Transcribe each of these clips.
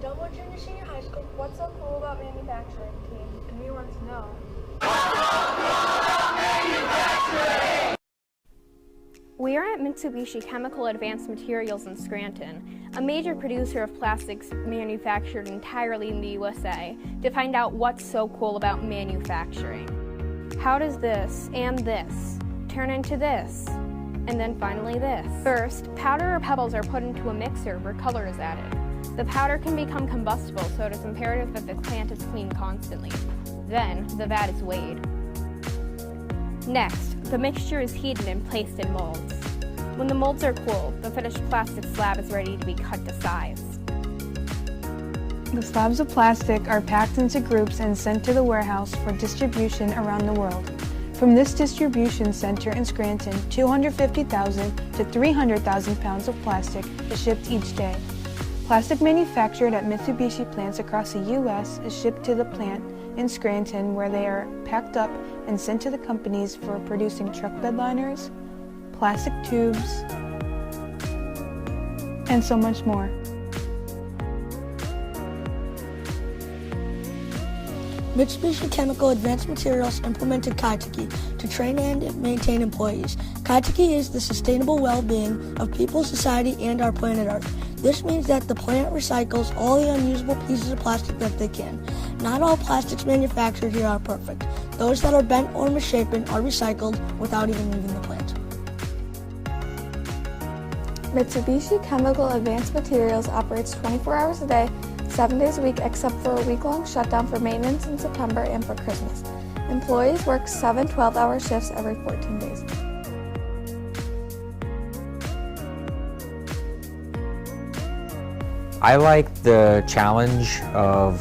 Dumbledore Junior Senior High School. What's so cool about manufacturing, team? And we want to know. We are at Mitsubishi Chemical Advanced Materials in Scranton, a major producer of plastics manufactured entirely in the USA, to find out what's so cool about manufacturing. How does this and this turn into this? And then finally this. First, powder or pebbles are put into a mixer where color is added. The powder can become combustible, so it is imperative that the plant is cleaned constantly. Then, the vat is weighed. Next, the mixture is heated and placed in molds. When the molds are cool, the finished plastic slab is ready to be cut to size. The slabs of plastic are packed into groups and sent to the warehouse for distribution around the world. From this distribution center in Scranton, 250,000 to 300,000 pounds of plastic is shipped each day. Plastic manufactured at Mitsubishi plants across the U.S. is shipped to the plant in Scranton, where they are packed up and sent to the companies for producing truck bed liners, plastic tubes, and so much more. Mitsubishi Chemical Advanced Materials implemented Kaiteki to train and maintain employees. Kaiteki is the sustainable well-being of people, society, and our planet Earth. This means that the plant recycles all the unusable pieces of plastic that they can. Not all plastics manufactured here are perfect. Those that are bent or misshapen are recycled without even leaving the plant. Mitsubishi Chemical Advanced Materials operates 24 hours a day, 7 days a week, except for a week-long shutdown for maintenance in September and for Christmas. Employees work 7 12-hour shifts every 14 days. I like the challenge of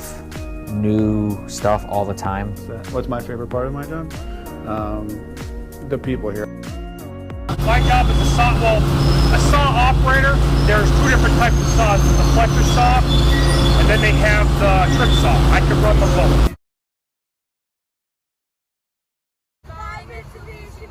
new stuff all the time. What's my favorite part of my job? The people here. My job is a saw operator. There's 2 different types of saws. The Fletcher saw, and then they have the trim saw. I can run them both. Mitsubishi